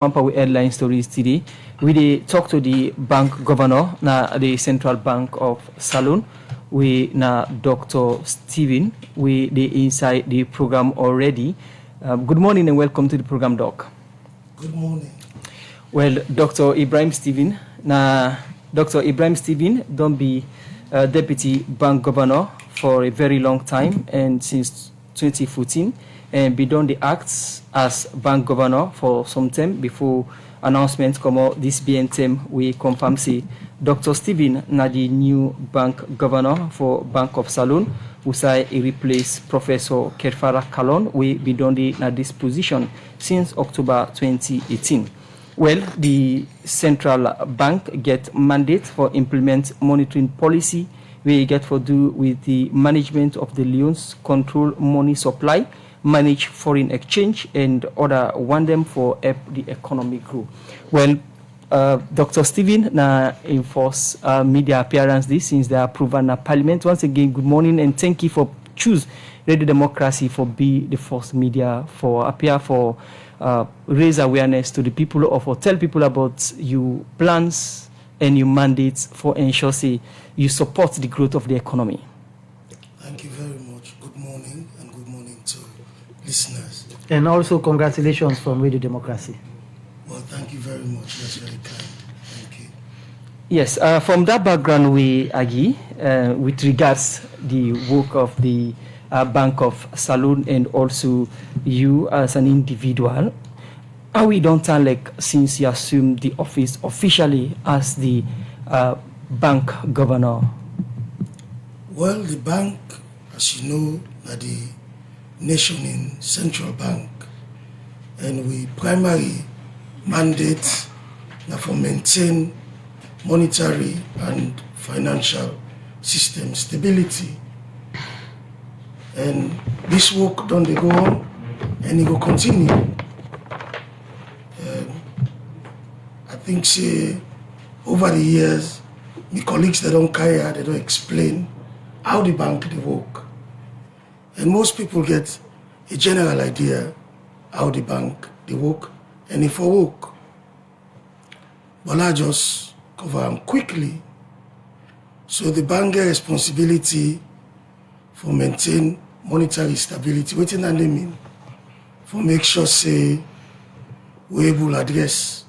Power headline stories today. We talk to the bank governor, na the Central Bank of Salon. We na Dr. Stephen. We inside the program already. Good morning and welcome to the program, Doc. Good morning. Well, Dr. Ibrahim Stephen. Dr. Ibrahim Stephen don't be deputy bank governor for a very long time and since 2014. And be done the acts as bank governor for some time before announcements come out this BNTM we confirm say Dr. Stephen na the new bank governor for Bank of Salon who say he replace Professor Kerfara Kalon we be done na this position since October 2018. Well, the central bank get mandate for implement monitoring policy we get for do with the management of the Leone's control money supply, manage foreign exchange and other want them for help the economy grow. Well, Dr. Stephen na enforce media appearance this since they are proven parliament. Once again, good morning and thank you for choose Radio Democracy for be the first media for appear for raise awareness to the people or for tell people about your plans and your mandates for ensure say you support the growth of the economy. Thank you very much. Good morning and good morning to listeners. And also congratulations from Radio Democracy. Well, thank you very much. That's very kind. Thank you. Yes, from that background, we agree with regards the work of the Bank of Salon and also you as an individual. How we don't tell like since you assumed the office officially as the bank governor? Well, the bank, as you know, are the nation in central bank, and we primary mandate now for maintain monetary and financial system stability. And this work don't they go on and it will continue. I think say over the years, my colleagues they don't care, they don't explain how the bank they work. And most people get a general idea how the bank they work and if I work. But I just cover them quickly. So the bank get responsibility for maintain monetary stability. What do they mean? For make sure say we able address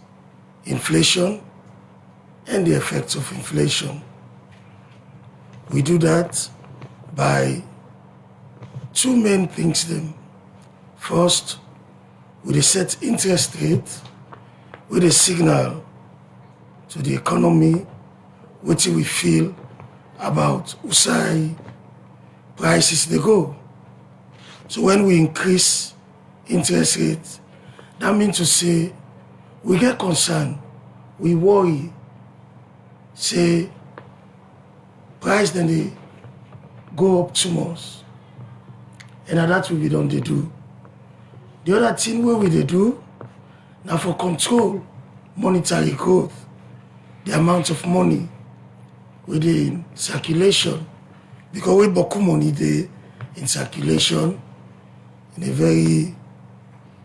inflation and the effects of inflation. We do that by two main things then. First, with a set interest rate, with a signal to the economy, what we feel about usai prices they go. So when we increase interest rates, that means to say we get concerned, we worry, say price then they go up too much. And that's what we don't they do. The other thing where we they do, now for control monetary growth, the amount of money within circulation, because we boku money they in circulation in a very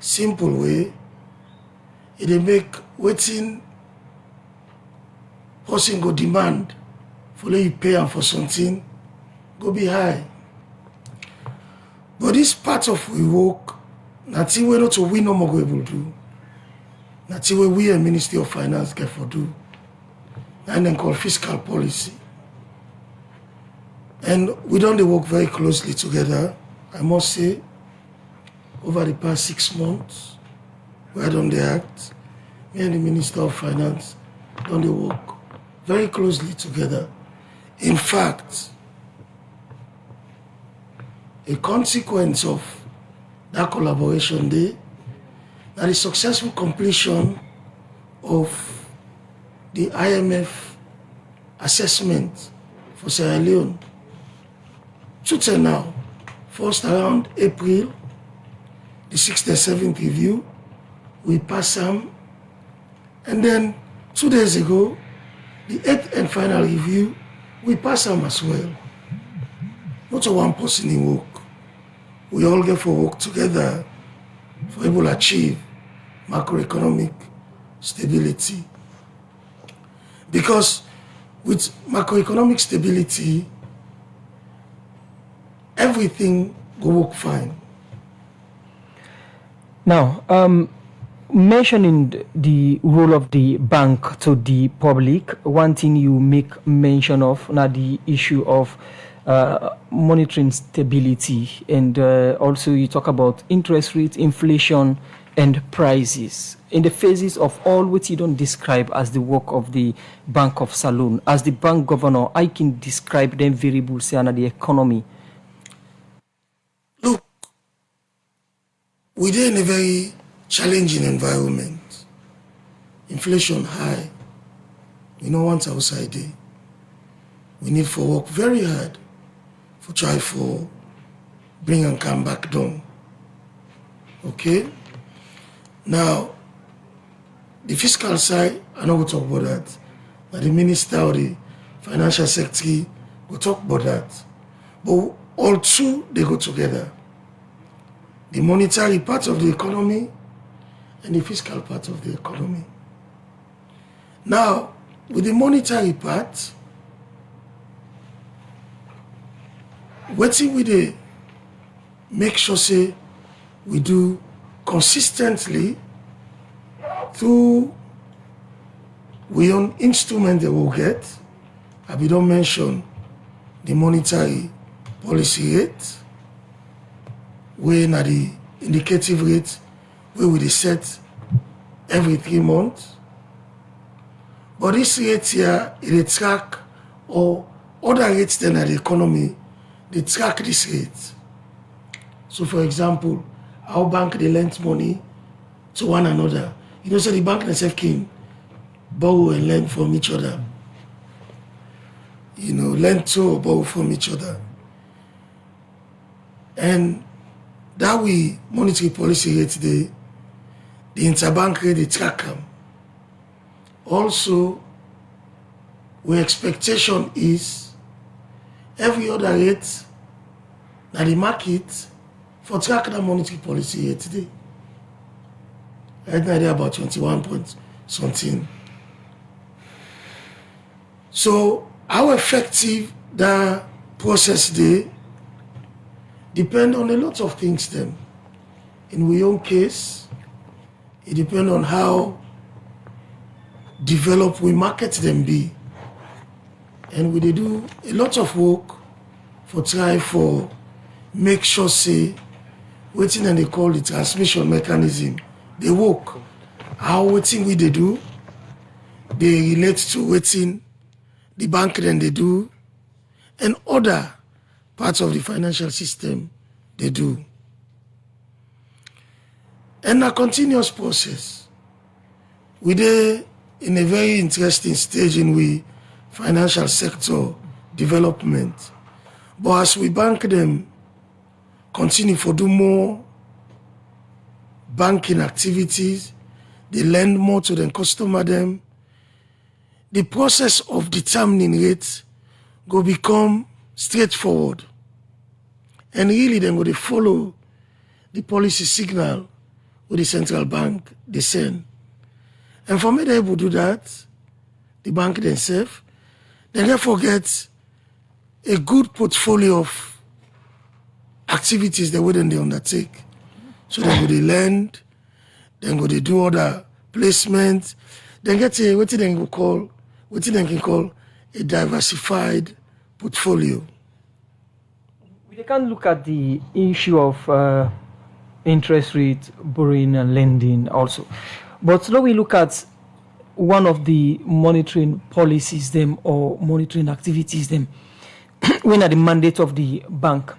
simple way, it make waiting person go demand for let you pay and for something go be high. But this part of we work, nothing we not to we no more go able to do. Nothing we a Ministry of Finance get for do. And then called fiscal policy. And we don't work very closely together, I must say, over the past 6 months, we are on the act. Me and the Minister of Finance don't they work very closely together. In fact, a consequence of that collaboration day, that the successful completion of the IMF assessment for Sierra Leone. To now, first around April, the 6th and 7th review, we pass them, and then 2 days ago, the 8th and final review, we pass them as well. Not a one person in work. We all get for work together for able to achieve macroeconomic stability. Because with macroeconomic stability, everything will work fine. Now, mentioning the role of the bank to the public, one thing you make mention of now the issue of monitoring stability, and also you talk about interest rate, inflation, and prices. In the phases of all what you don't describe as the work of the Bank of Salon, as the bank governor, I can describe them variables say under the economy. Look, we're in a very challenging environment. Inflation high. We don't want outside there. We need for work very hard for try for bring and come back down. Okay? Now, the fiscal side, I know we'll talk about that. But the minister or the financial secretary will talk about that. But all two, they go together. The monetary part of the economy and the fiscal part of the economy. Now, with the monetary part, what we do make sure say we do consistently through we own instrument that we'll get. I don't mention the monetary policy rate, where na the indicative rate where we set every 3 months. But this rate here, it track or other rates than the economy, they track this rate. So for example, our bank they lend money to one another. You know, so the bank themselves can borrow and lend from each other. You know, lend to or borrow from each other. And that we monetary policy rate the interbank rate they track them. Also, our expectation is every other rate that the market for track that monetary policy rate today. Right now they're about 21 point something. So how effective that process they depend on a lot of things then. In our own case, it depends on how developed we market them be. And we do a lot of work for try for make sure say waiting and they call the transmission mechanism. They work. How waiting we they do, they relate to waiting the bank then they do, and other parts of the financial system they do. And a continuous process. We are in a very interesting stage in we financial sector development. But as we bank them, continue for do more banking activities, they lend more to them, customer them, the process of determining rates go become straightforward. And really then go they follow the policy signal with the central bank they send. And for me they able to do that, the bank themselves, then therefore get a good portfolio of activities that wouldn't they undertake. So then go they lend, then go they do other placement, then get a what they can call a diversified portfolio. We can look at the issue of interest rate, borrowing and lending also. But now we look at one of the monitoring policies them or monitoring activities them when at the mandate of the bank,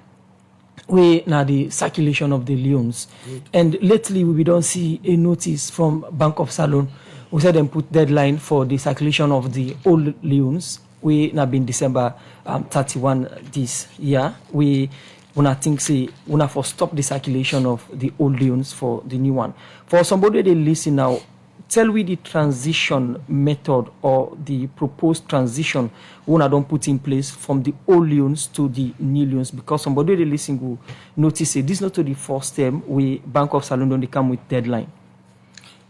we now the circulation of the loans. And lately we don't see a notice from Bank of Salon. We said them put deadline for the circulation of the old loans. We now been December 31 this year. We wanna think say wanna for stop the circulation of the old loans for the new one. For somebody they listen now, tell we the transition method or the proposed transition when I don't put in place from the old loans to the new loans, because somebody they listen will notice this is not to the first term we Bank of Salon don't come with deadline.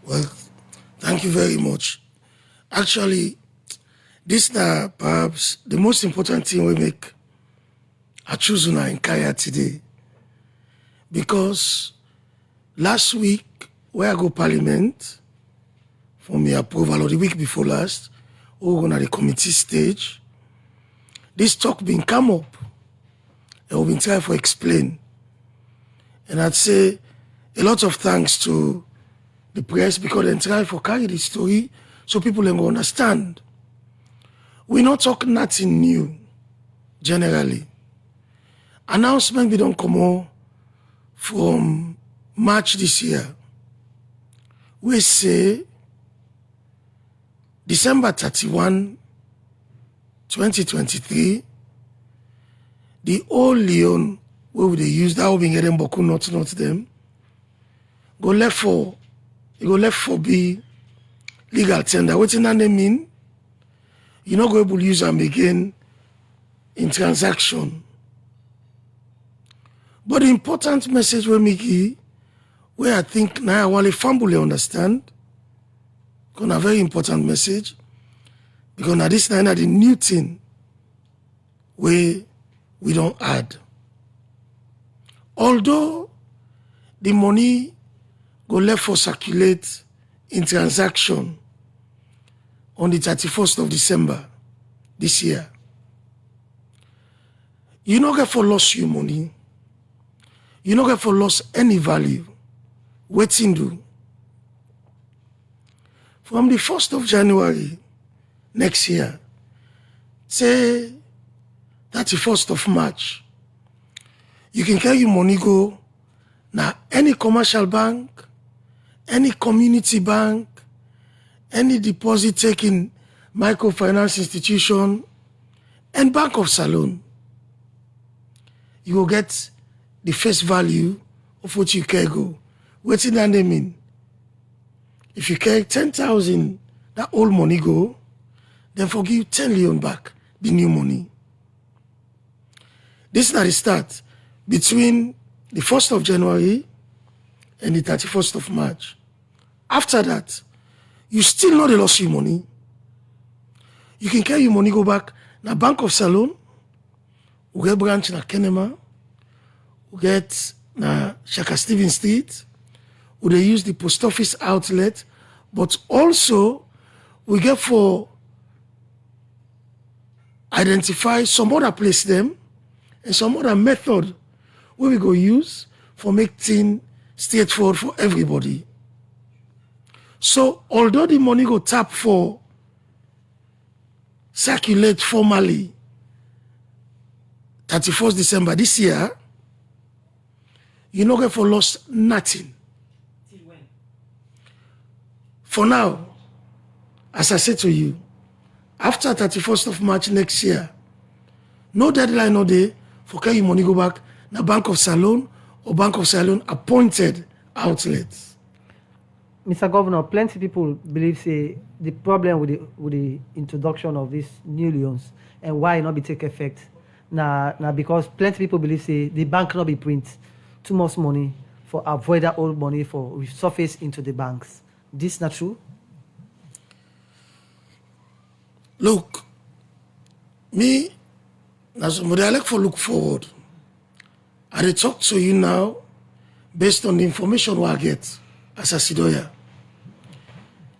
Well, Thank you very much. Actually, this is perhaps the most important thing we make a choose una in Kaya today. Because last week, where I go Parliament for me approval, or the week before last, we were on the committee stage. This talk been come up, and we've been trying to explain. And I'd say a lot of thanks to the press because they try to carry the story so people can understand. We not talk nothing new, generally. Announcement we don't come on from March this year. We say December 31, 2023, the old Leone where would they use that will be getting boku not them go left for be legal tender. What's in that name mean? You're not going to use them again in transaction. But the important message we make where I think now I want to family understand, because a very important message, because now this is the new thing where we don't add. Although the money go left for circulate in transaction on the 31st of December this year, you not get for lost your money. You not get for lost any value. Waiting do. From the 1st of January next year, say 31st of March, you can carry your money go now any commercial bank, any community bank, any deposit taking microfinance institution, and Bank of Salon. You will get the face value of what you can go. What's in that mean? If you carry 10,000, that old money go, then forgive 10 million back, the new money. This is not the start between the 1st of January and the 31st of March. After that, you still not lost your money. You can carry your money go back na Bank of Salon, we get branch na Kenema, we get na Shaka Stephen Street, we they use the post office outlet, but also we get for identify some other place them and some other method where we go use for making straightforward for everybody. So although the money go tap for circulate formally 31st December this year, you not get for lost nothing. Till when? For now, as I said to you, after 31st of March next year, no deadline no day for carry money go back na Bank of Salon or Bank of Salon appointed outlets. Mr. Governor, plenty people believe say the problem with the introduction of these new loans and why it not be take effect now because plenty people believe say the bank not be print too much money for avoid that old money for surface into the banks. This not true? Look, me as somebody I like for look forward. I dey talk to you now based on the information I get as a Sidoya.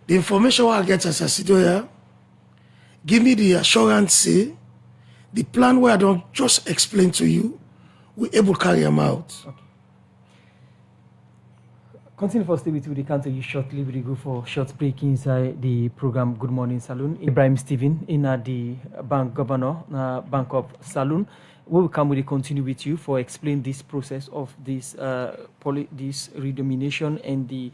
The information I get as a Sidoya give me the assurance say the plan where I don't just explain to you, we able to carry them out. Okay. Continue for stay with the counter you shortly. We go for short break inside the program Good Morning Saloon. Ibrahim Stephen in the bank governor, Bank of Saloon. We will come with continue with you for explain this process of this this redomination and the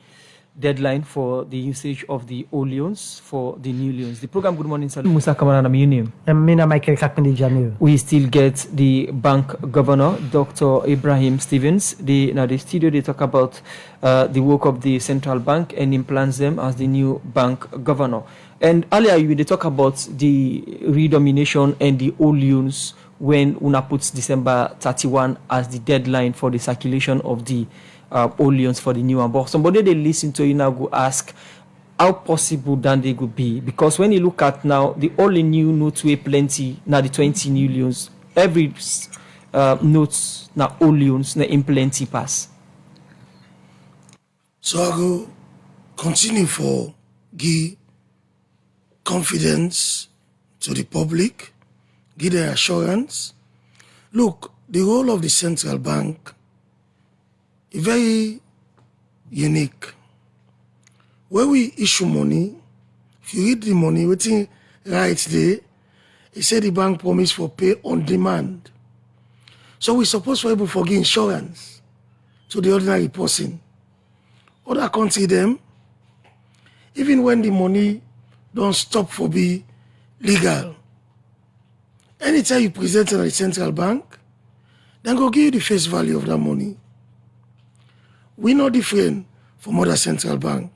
deadline for the usage of the old loans for the new loans. The program Good Morning Saloon. Musa Kamara Union. Michael Kakmini Jamil. We still get the bank governor, Dr. Ibrahim Stevens. Now the studio they talk about the work of the central bank and implants them as the new bank governor. And earlier we they talk about the redomination and the old loans when UNA puts December 31 as the deadline for the circulation of the old loans for the new one. But somebody they listen to you now go ask, how possible than they could be, because when you look at now the only new notes way plenty now the 20 new loans every notes now all loans na in plenty pass. So I go continue for give confidence to the public, give them assurance. Look, the role of the central bank is very unique. When we issue money, if you read the money, waiting right there, it said the bank promise for pay on demand. So we supposed to be able to give insurance to the ordinary person. Other country them, even when the money don't stop for be legal, anytime you present it at the central bank, then go give you the face value of that money. We not different from other central bank.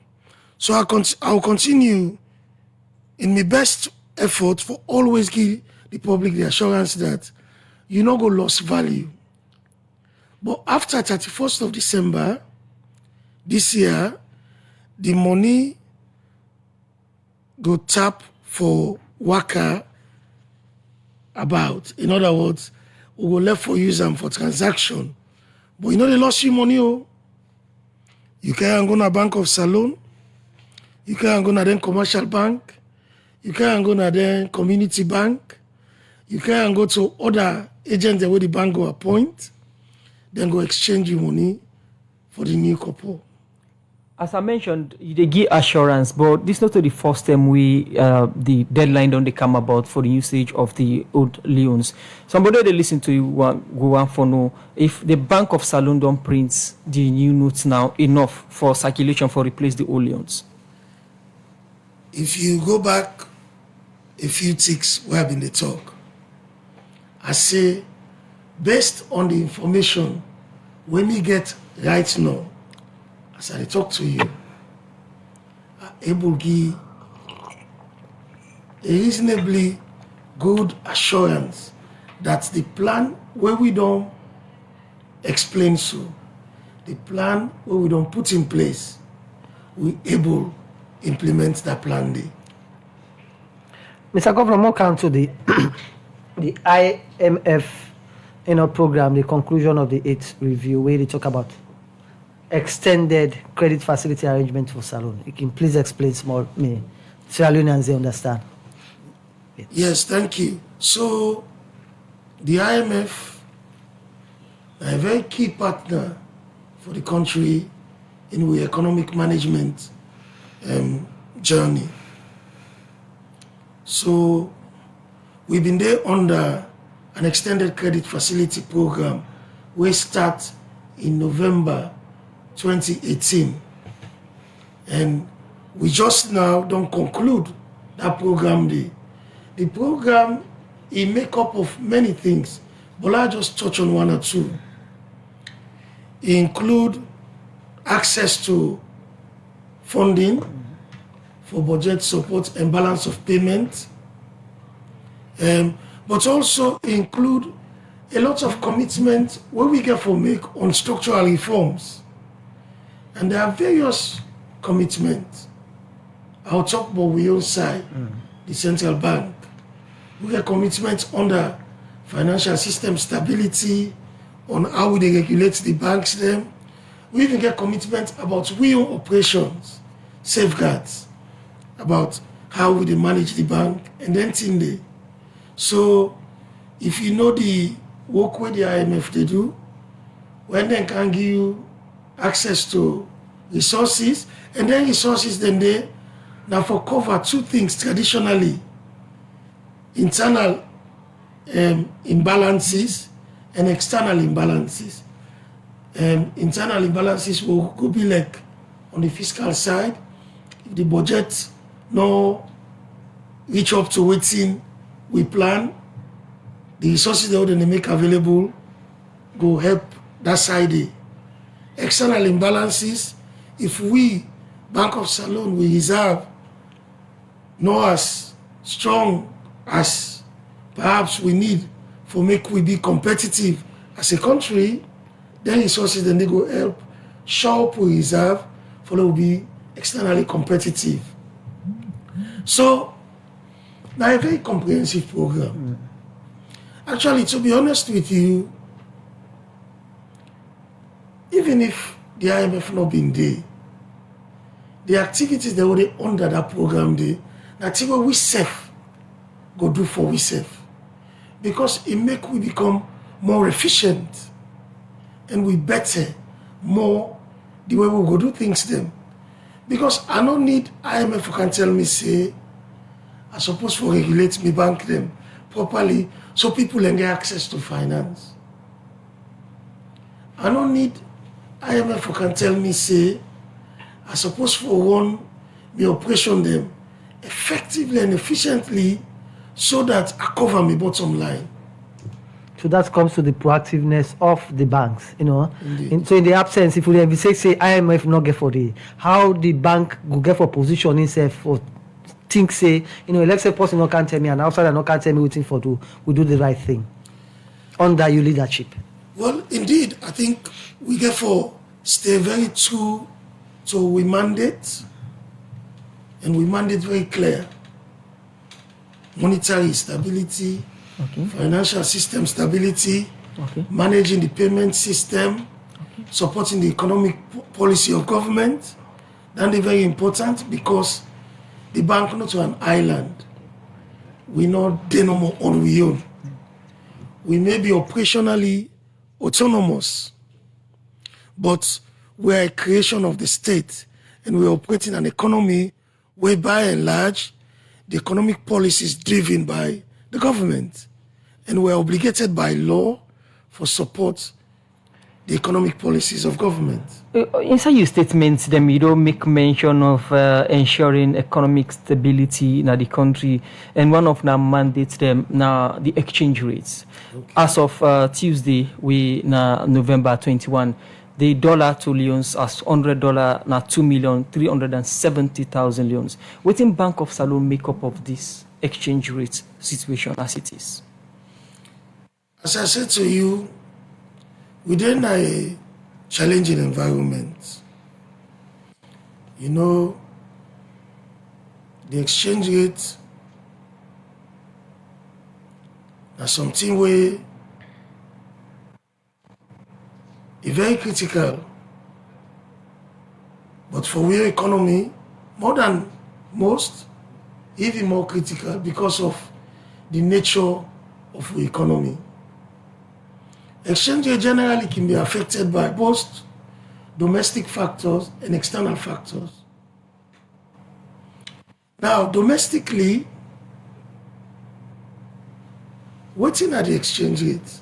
So I'll continue in my best effort for always give the public the assurance that you not go lose value. But after 31st of December this year, the money go tap for worker about. In other words, we go left for use them for transaction. But you know they lost you money, oh. You can't go to a bank of Salon, you can't go to then commercial bank, you can't go to then community bank, you can't go to other agents where the bank go appoint, then go exchange your money for the new couple. As I mentioned, they give assurance, but this is not the first time the deadline don't they come about for the usage of the old loans. Somebody they listen to you go on for know if the Bank of Salon don't print the new notes now enough for circulation for replace the old loans. If you go back a few ticks where I've been the talk, I say based on the information when we get right now, as I talk to you, are able to give a reasonably good assurance that the plan where we don't explain so, the plan where we don't put in place, we able implement that plan there. Mr. Governor, more come to the the IMF program, the conclusion of the 8th review, where they talk about extended credit facility arrangement for Salon. You can please explain small me Sierra Leoneans they understand. Yes, thank you. So the IMF are a very key partner for the country in the economic management journey. So we've been there under an extended credit facility program. We start in November 2018, and we just now don't conclude that program. The program is made up of many things, but I'll just touch on one or two. It include access to funding for budget support and balance of payment, but also include a lot of commitment where we get for make on structural reforms. And there are various commitments. I'll talk about we own side, the central bank. We get commitments under financial system stability, on how we regulate the banks them. We even get commitments about we own operations, safeguards, about how we manage the bank, and then thing they. So if you know the work where the IMF they do, when they can give you access to resources, and then resources then they now for cover two things traditionally: internal imbalances and external imbalances. Internal imbalances will go be like on the fiscal side, if the budget no reach up to waiting we plan, the resources that they make available go help that side. External imbalances, if we, Bank of Salon, we reserve not as strong as perhaps we need for make we be competitive as a country, then resources then they go help shore up we reserve for will be externally competitive. So, now a very comprehensive program. Actually, to be honest with you, even if the IMF not been there, the activities that were under that program there, that's what we self go do for we self. Because it make we become more efficient and we better more the way we go do things them. Because I don't need IMF who can tell me, say, I suppose to regulate me bank them properly so people can get access to finance. I don't need IMF who can tell me, say, I suppose to run the operation them effectively and efficiently so that I cover my bottom line. So that comes to the proactiveness of the banks, you know. Indeed. So in the absence, if we say IMF not get for the, how the bank go get for position itself for think say, you know, let's say person not can tell me and outside not can tell me waiting for do, we do the right thing under your leadership. Well, indeed, I think we therefore stay very true to we mandate, and we mandate very clear. Monetary stability, Okay. financial system stability, Okay. managing the payment system, supporting the economic policy of government. That is very important because the bank not to an island. We not they no more on we own. We may be operationally autonomous, but we are a creation of the state and we are operating an economy where by and large the economic policy is driven by the government, and we are obligated by law for support the economic policies of government. Inside your statement, them you don't make mention of ensuring economic stability in the country, and one of them mandates them now the exchange rates. Okay. As of Tuesday, we na November 21, the dollar to leons as $100 na 2,370,000 leons. Within Bank of Salone make up of this exchange rate situation as it is? As I said to you, within a challenging environment, you know, the exchange rate is something where it's very critical. But for our economy, more than most, even more critical because of the nature of the economy. Exchange rate generally can be affected by both domestic factors and external factors. Now, domestically, waiting at the exchange rate,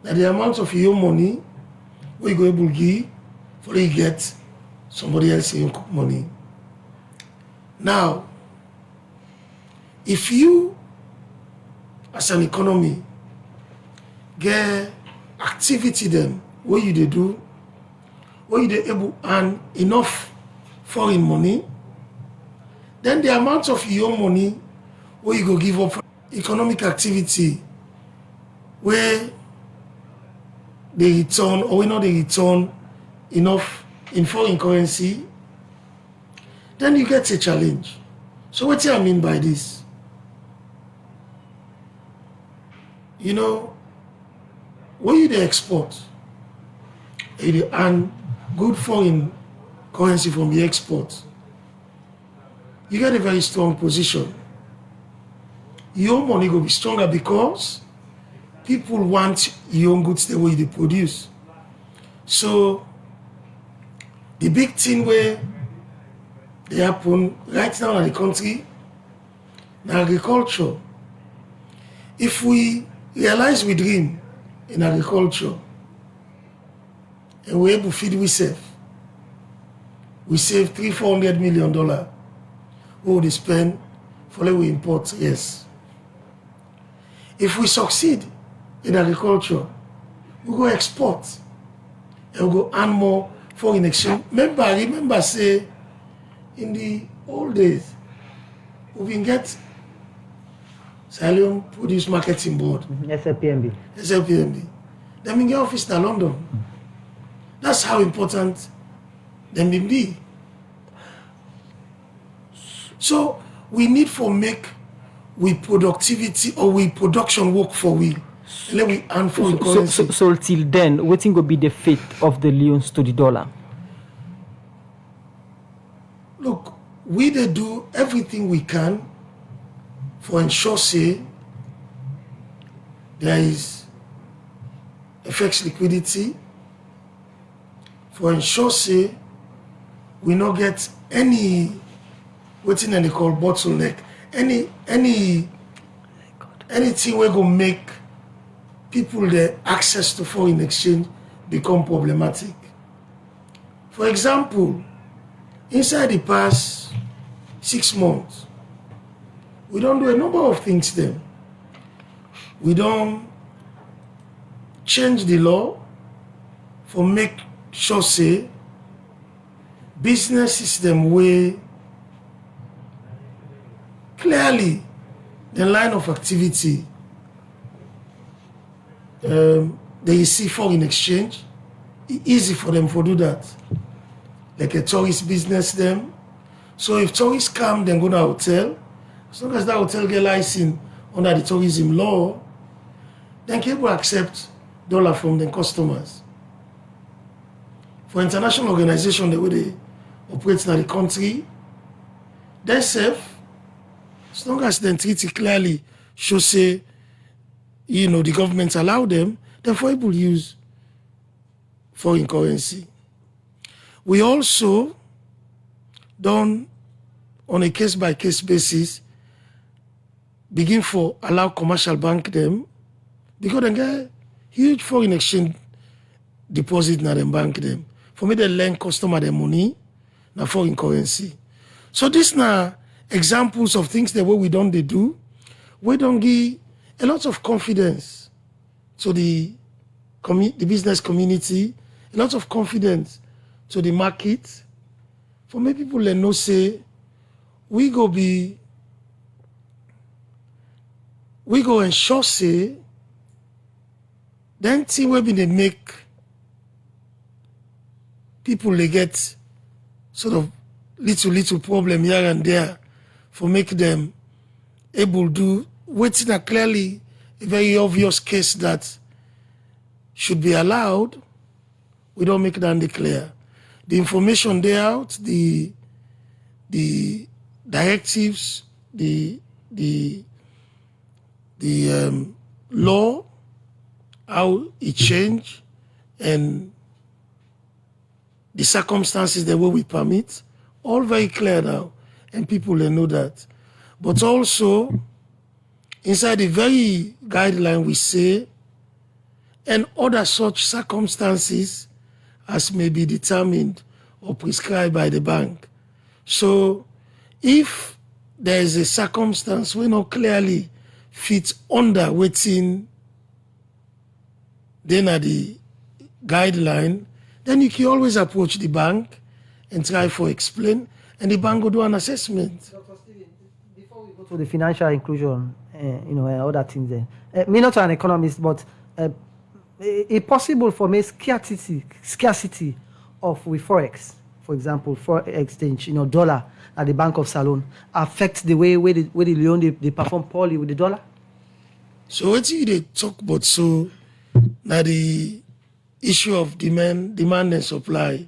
that the amount of your money where you go able to give for you get somebody else your money. Now, if you, as an economy, get activity them, what you they do, what you they able to earn enough foreign money, then the amount of your money where you go give up for economic activity where they return or we know they return enough in foreign currency, then you get a challenge. So what do I mean by this? You know, when you dey export, you dey earn good foreign currency from the export, you get a very strong position. Your money will be stronger because people want your own goods the way they produce. So the big thing where they happen right now in the country, in agriculture. If we realize we dream in agriculture and we're able to feed we save $300-400 million. What would they spend for what we import? Yes. If we succeed in agriculture, we go export and we go earn more foreign exchange. Remember, say, in the old days, we can get Leone Produce Marketing Board. SLPMB. SLPMB. Then we get office in London. That's how important them be. So we need for make we productivity or we production work for we. And then we earn foreign currency. So till then, what will be the fate of the leons to the dollar? Look, we they do everything we can for ensure say there is FX liquidity, for ensure say we not get any waiting and they call bottleneck, anything we go make people the access to foreign exchange become problematic. For example, inside the past 6 months, we don't do a number of things then. We don't change the law for make sure say business system way clearly the line of activity they see foreign exchange, easy for them to do that. Like a tourist business them. So if tourists come, then go to a hotel. As long as that hotel get license under the tourism law, then people accept dollar from the customers. For international organization, the way they operate in the country, they safe. As long as they treat it clearly, show say, the government allow them, therefore able use foreign currency. We also done on a case-by-case basis begin for allow commercial bank them because they get huge foreign exchange deposit na them bank them. For me, they lend customer their money na foreign currency. So this na examples of things that what we don't they do. We don't give a lot of confidence to the business community, a lot of confidence to the market. For many people they know say we go ensure say then thing where they make people they get sort of little problem here and there for make them able to waiting a clearly a very obvious case that should be allowed. We don't make that clear. The information they out, the directives, the law, how it changed, and the circumstances that we permit, all very clear now, and people they know that. But also, inside the very guideline we say, and other such circumstances as may be determined or prescribed by the bank. So if there is a circumstance we not clearly fit under waiting then at the guideline, then you can always approach the bank and try for explain, and the bank will do an assessment. Dr. Steven, before we go to the financial inclusion, and other things there, me not an economist, but it's possible for me scarcity of with forex, for example, forex exchange, dollar at the Bank of Salon affect the way the Leone they perform poorly with the dollar. So what you they talk about so now the issue of demand and supply.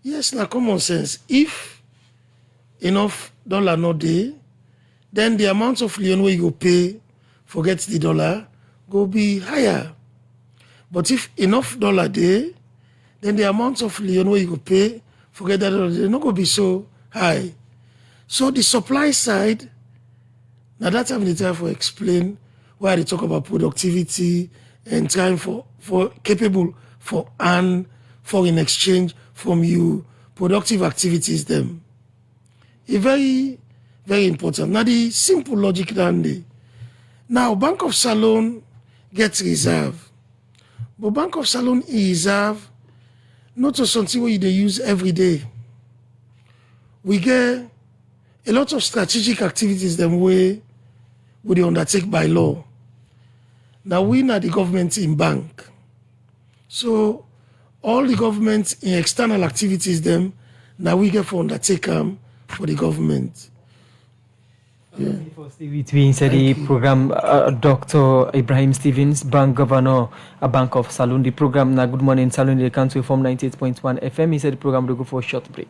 Yes, now common sense. If enough dollar not there, then the amount of Leone where you go pay, forget the dollar, go be higher. But if enough dollar there, then the amount of Leone where you go pay, forget that dollar, they're not going to be so high. So the supply side, now that time they try for explain why they talk about productivity and trying for capable for earn foreign exchange from you productive activities them. It's very, very important. Now the simple logic then now Bank of Salon gets reserve. But Bank of Salon reserve not just something where they use every day. We get a lot of strategic activities them way we undertake by law. Now we are the government in bank. So all the government in external activities them now we get for undertake for the government. Firstly, with me inside the program, Dr. Ibrahim Stevens, Bank Governor, a Bank of Salon. The program, na Good Morning Salon, the country from 98.1 FM. Inside the program, we go for a short break.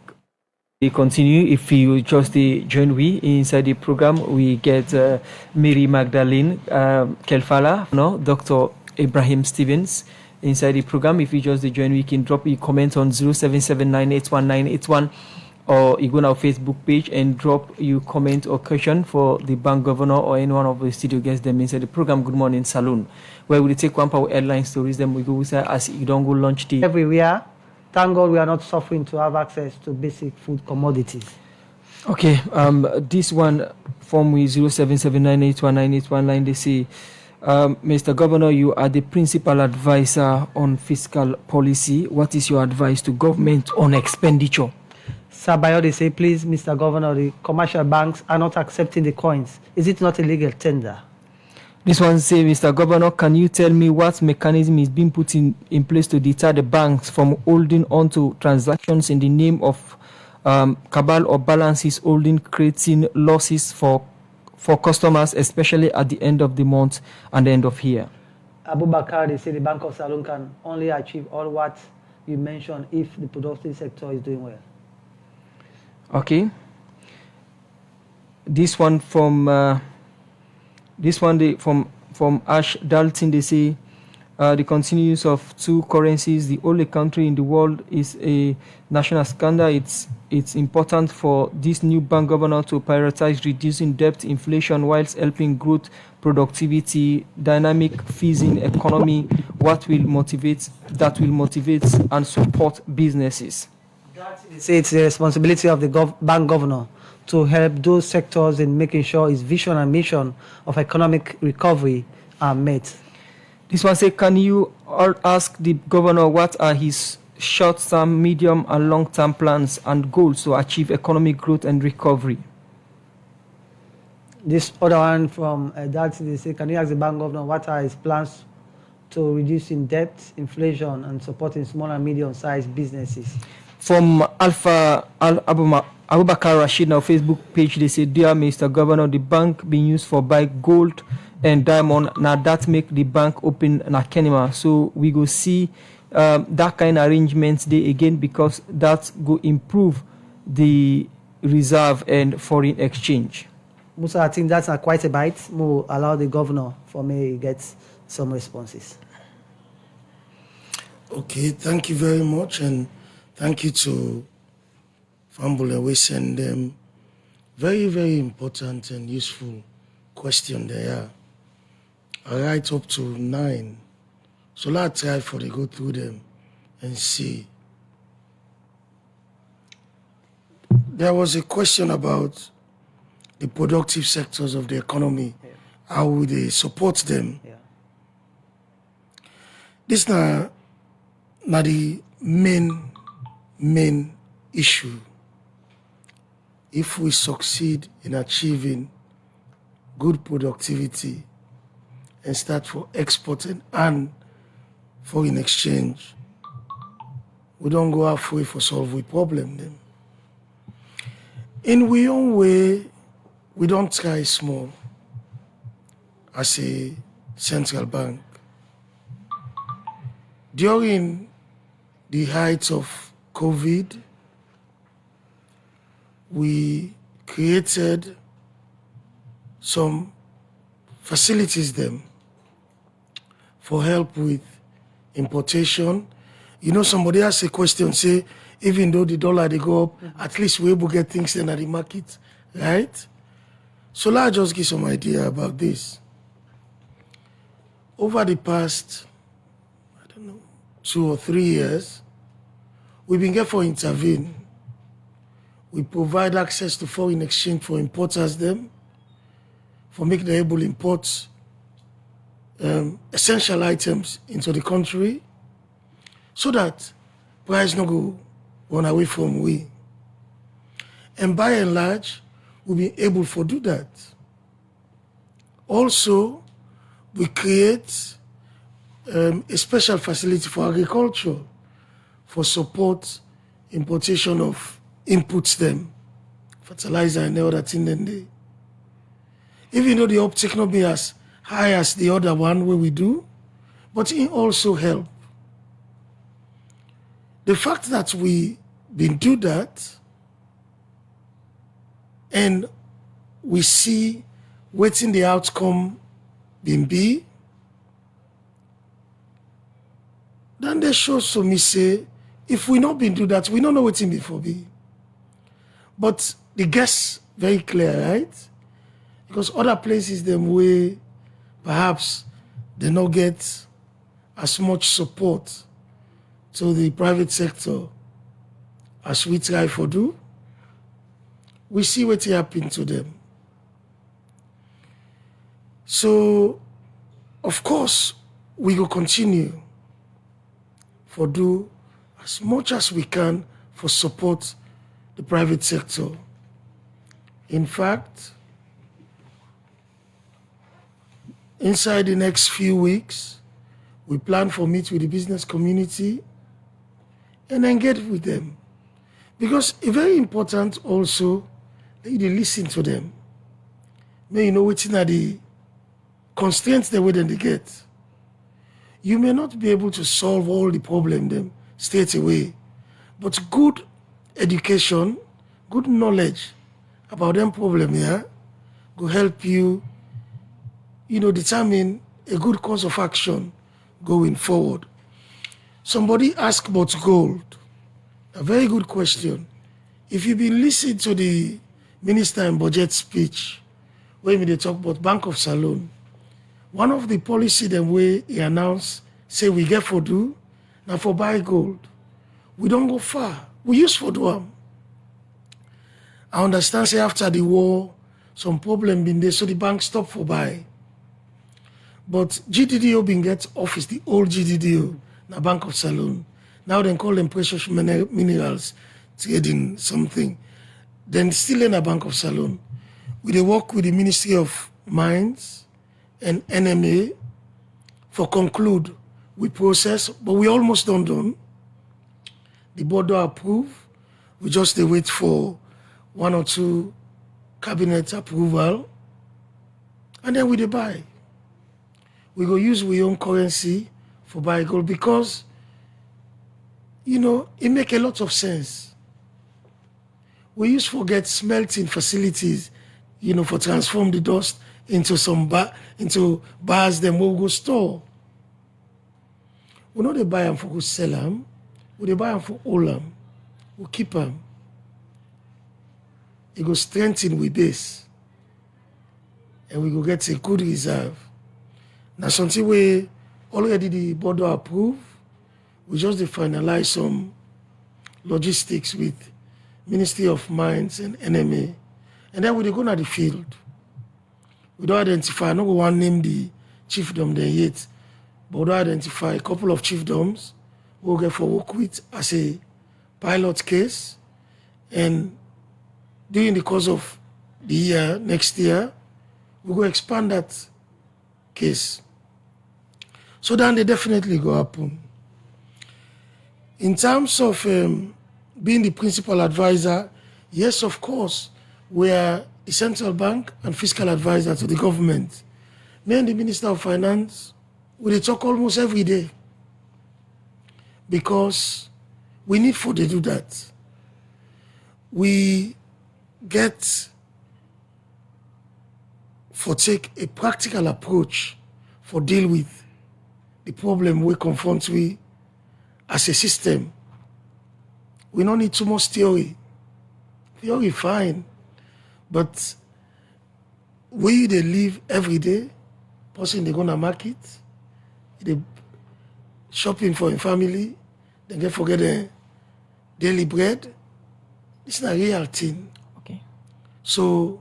We continue. If you just join we inside the program, we get Mary Magdalene Kelfala, no, Dr. Ibrahim Stevens inside the program. If you just join, we can drop a comment on 0779819881. Or you go on our Facebook page and drop your comment or question for the bank governor or any one of the studio guests them inside the program Good Morning Saloon, where we take one power headline stories, then we go with as you don't go launch the everywhere. Thank God we are not suffering to have access to basic food commodities. Okay, this one from we 0779819819, they say, Mr. Governor, you are the principal advisor on fiscal policy. What is your advice to government on expenditure? Sabayo, they say, please, Mr. Governor, the commercial banks are not accepting the coins. Is it not a legal tender? This one say, Mr. Governor, can you tell me what mechanism is being put in place to deter the banks from holding on to transactions in the name of cabal or balances holding, creating losses for customers, especially at the end of the month and the end of year? Abu Bakar, they say the Bank of Salon can only achieve all what you mentioned if the productive sector is doing well. Okay. This one from from Ash Dalton, they say the continuance of two currencies, the only country in the world, is a national scandal. It's important for this new bank governor to prioritize reducing debt, inflation, whilst helping growth, productivity, dynamic fees in economy. That will motivate and support businesses. They say it's the responsibility of the bank governor to help those sectors in making sure his vision and mission of economic recovery are met. This one say, can you ask the governor what are his short-term, medium and long-term plans and goals to achieve economic growth and recovery? This other one from Dalton, they say, can you ask the bank governor what are his plans to reducing debt, inflation and supporting small and medium-sized businesses? From Alpha Abubakar Rashid, our Facebook page, they say, dear Mr. Governor, the bank being used for buy gold and diamond, now that make the bank open na Kenema. So we go see that kind of arrangements there again, because that go improve the reserve and foreign exchange. Musa, I think that's quite a bite. We'll allow the governor for me to get some responses. Okay, thank you very much, and thank you to Fambule. We send them very, very important and useful question there. I write up to 9. So let's try for to go through them and see. There was a question about the productive sectors of the economy. Yeah. How would they support them? Yeah. This now the main issue. If we succeed in achieving good productivity and start for exporting and foreign exchange, we don't go halfway for solve the problem then. In we own way, we don't try small as a central bank. During the height of COVID, we created some facilities them for help with importation. You know, somebody asked a question, say, even though the dollar they go up, at least we're able to get things in at the market, right? So let's just give some idea about this. Over the past, 2 or 3 years, we've been careful to intervene. We provide access to foreign exchange for importers them, for making them able to import essential items into the country, so that price no go run away from we. And by and large, we've been able to do that. Also, we create a special facility for agriculture for support importation of inputs them, fertilizer and all that in them. Even though the uptake not be as high as the other one where we do, but it also help. The fact that we been do that and we see waiting the outcome been be, then they show so me say, if we not been do that, we don't know waiting before be. But the guess very clear, right? Because other places them way perhaps they not get as much support to the private sector as we try for do. We see what happen to them. So, of course, we will continue for do as much as we can for support the private sector. In fact, inside the next few weeks, we plan for meet with the business community and engage with them. Because it's very important also that you listen to them. May you know which are the constraints they wouldn't get. You may not be able to solve all the problem them straight away, but good education, good knowledge about them problem here will help you, determine a good course of action going forward. Somebody asked about gold. A very good question. If you've been listening to the minister in budget speech, when they talk about Bank of Salon, one of the policy the way he announced, say we get for do, now for buy gold. We don't go far. We use for do them. I understand say after the war, some problem been there, so the bank stop for buy. But GDDO been get office, the old GDDO, na Bank of Salon. Now they call them precious minerals, trading something. Then still in a Bank of Salon. We work with the Ministry of Mines and NMA for conclude we process, but we almost done. The board don't approve. We just wait for 1 or 2 cabinet approval, and then we buy. We go use our own currency for buy gold because it make a lot of sense. We used to get smelting facilities, for transform the dust into some bars them we go store. We not they buy them for go sell them. We they buy them for hold them. We keep them. It go strengthen with this. And we go get a good reserve. Now something we already the board approve. We just finalize some logistics with Ministry of Mines and NMA. And then we go to the field. We don't identify, I don't want to name the chiefdom there yet, but we don't identify a couple of chiefdoms we'll get for work with as a pilot case. And during the course of the year, next year, we will expand that case. So then they definitely go happen. In terms of being the principal advisor, yes, of course, we are the central bank and fiscal advisor to the government. Me and the Minister of Finance, we talk almost every day because we need for to do that. We get for take a practical approach for deal with the problem we confront with as a system. We don't need too much theory. Theory fine, but we they live every day. Person they go to market, they shopping for a family, they get forget their daily bread. It's not a real thing. Okay. So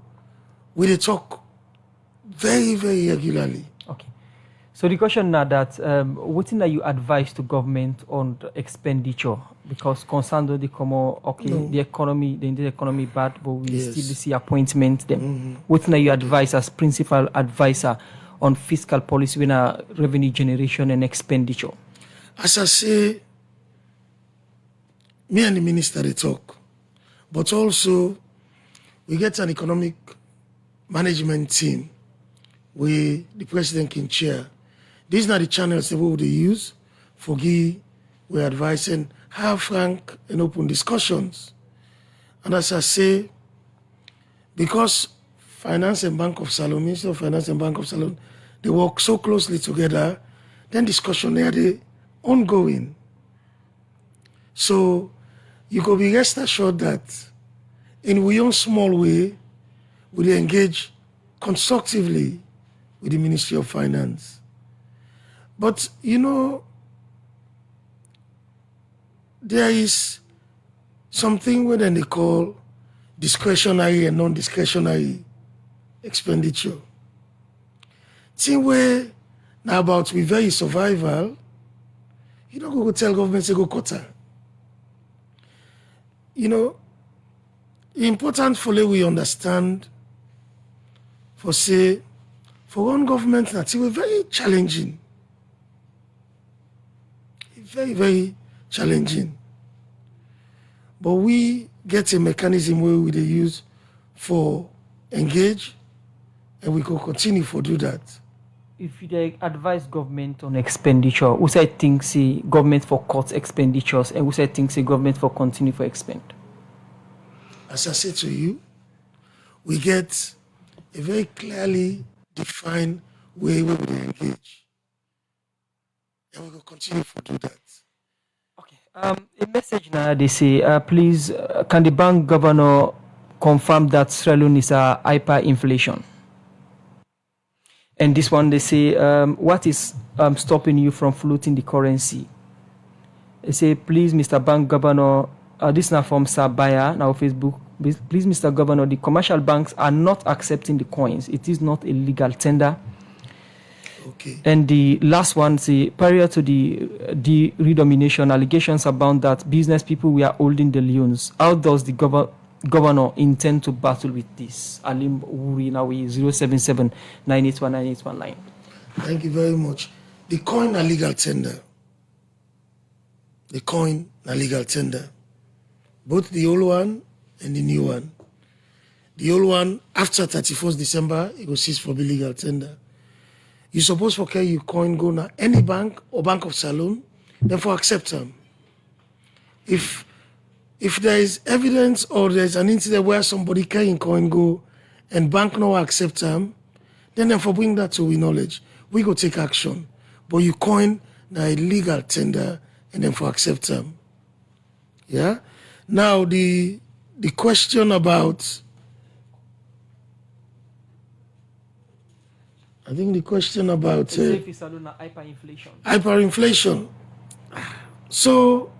we they talk very, very regularly. Okay. So the question now that what thing that you advise to government on the expenditure because concerned with the the economy, the economy bad, but we still see appointment them. Mm-hmm. What thing that you advise as principal advisor on fiscal policy when revenue generation and expenditure? As I say, me and the minister they talk, but also we get an economic management team where the president can chair. These are the channels that we would use for we're advising have frank and open discussions. And as I say, because Finance and Bank of Salon, Ministry of Finance and Bank of Salon, they work so closely together, then discussion they are ongoing. So you could be rest assured that in our own small way, we engage constructively with the Ministry of Finance. But you know, there is something where they call discretionary and non-discretionary expenditure. Thing where now about we very survival, you don't go tell government to go quota. You know, important for we understand for say for one government that it was very challenging. Very, very challenging. But we get a mechanism where we use for engage, and we can continue for do that. If you advise government on expenditure, who say things say government for cut expenditures, and who say things say government for continue for expend? As I said to you, we get a very clearly defined way where we engage, and we will continue to do that. Okay. A message now they say, please, can the bank governor confirm that Sierra Leone is a hyperinflation? And this one they say, what is stopping you from floating the currency? They say, please, Mr. Bank Governor, this is now from Sabaya, now Facebook. Please, Mr. Governor, the commercial banks are not accepting the coins. It is not a legal tender. Okay. And the last one, say, prior to the redomination, allegations abound that business people were holding the loans. How does the governor intend to battle with this? Alim Wuri Nawi 077 981 9819. Thank you very much. The coin are legal tender. The coin are legal tender. Both the old one and the new one. The old one, after 31st December, it will cease for the legal tender. You suppose for carry your coin go now any bank or Bank of Salon, then for accept them. If there is evidence or there's an incident where somebody carrying coin go and bank no accept them, then for bring that to we knowledge, we go take action. But you coin now a legal tender and then for accept them. Yeah. Now the question about I think the question about hyperinflation. Hyperinflation. So,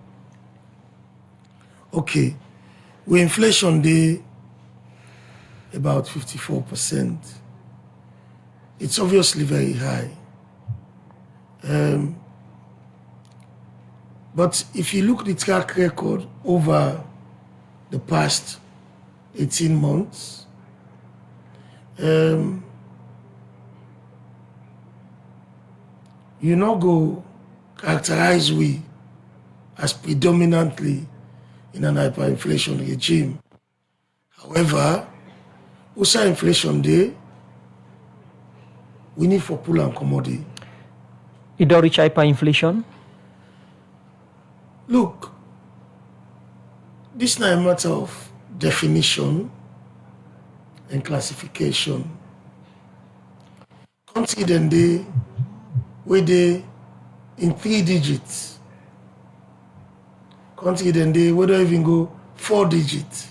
okay, we inflation day about 54%. It's obviously very high. But if you look at the track record over the past 18 months, you not go characterize we as predominantly in an hyperinflation regime. However, also inflation day, we need for pull and commodity. You don't reach hyperinflation? Look, this is not a matter of definition and classification. Consider they where they in 3 digits. Consider they where they even go 4 digits.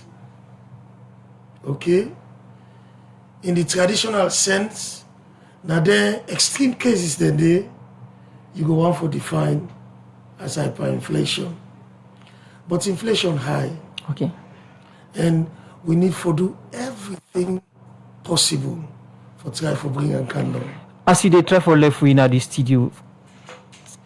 Okay? In the traditional sense, now there extreme cases then they you go on for define as hyperinflation. But inflation high. Okay. And we need to do everything possible for try for bring and candle. As you try for left wing at the studio,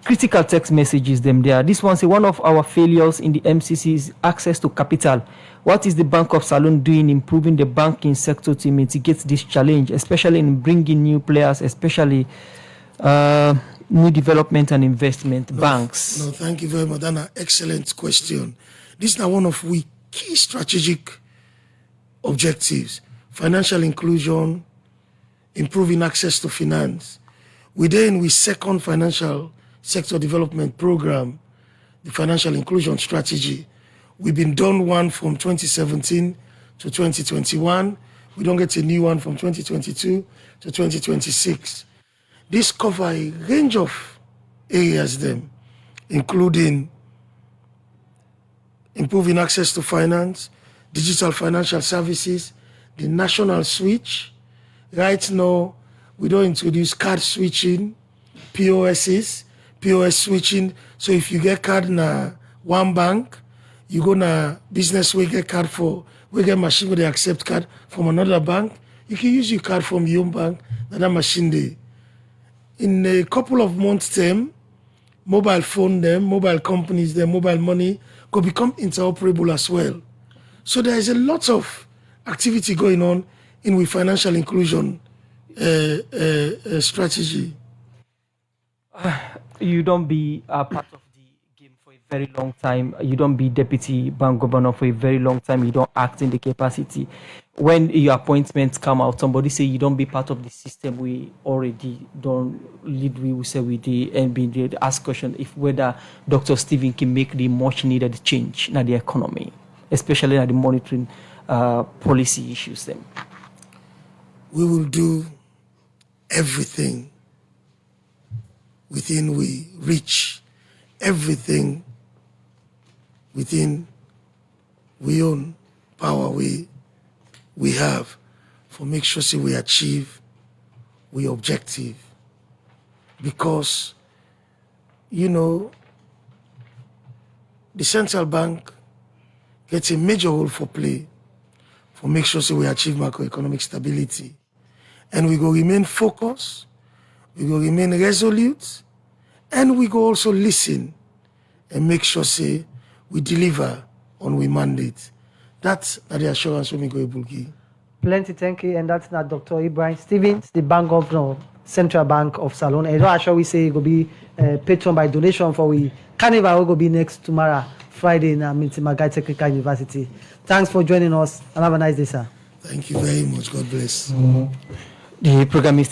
critical text messages them there. This one say one of our failures in the MCC is access to capital. What is the Bank of Salon doing improving the banking sector to mitigate this challenge, especially in bringing new players, especially new development and investment banks? No, thank you very much. That's an excellent question. This is now one of we key strategic objectives: financial inclusion, improving access to finance. Within we second financial sector development program, the financial inclusion strategy. We've been done one from 2017 to 2021. We don't get a new one from 2022 to 2026. This cover a range of areas then, including improving access to finance, digital financial services, the national switch. Right now, we don't introduce card switching, POS switching. So if you get card na one bank, you go na business we get card for, we get machine where they accept card from another bank. You can use your card from your own bank, that machine there. In a couple of months' time, mobile phone them, mobile companies, their mobile money could become interoperable as well. So there is a lot of activity going on in with financial inclusion strategy. You don't be a part of the game for a very long time. You don't be deputy bank governor for a very long time. You don't act in the capacity. When your appointments come out, somebody say you don't be part of the system. We already don't lead. We will say with the NB, they ask question if whether Dr. Stephen can make the much needed change in the economy, especially in the monitoring policy issues. Then we will do everything within we reach, everything within we own power we have for make sure say we achieve we objective. Because the central bank gets a major role for play for make sure say we achieve macroeconomic stability. And we go remain focused, we go remain resolute, and we go also listen and make sure say we deliver on we mandate. That's the assurance we go able to give. Plenty thank you, and that's not Dr. Ibrahim Stevens, the bank governor of Central Bank of Salone. And don't assure we say it will be patron by donation for we carnival will be next tomorrow, Friday in Mintimagai Technical University. Thanks for joining us and have a nice day, sir. Thank you very much. God bless. The program is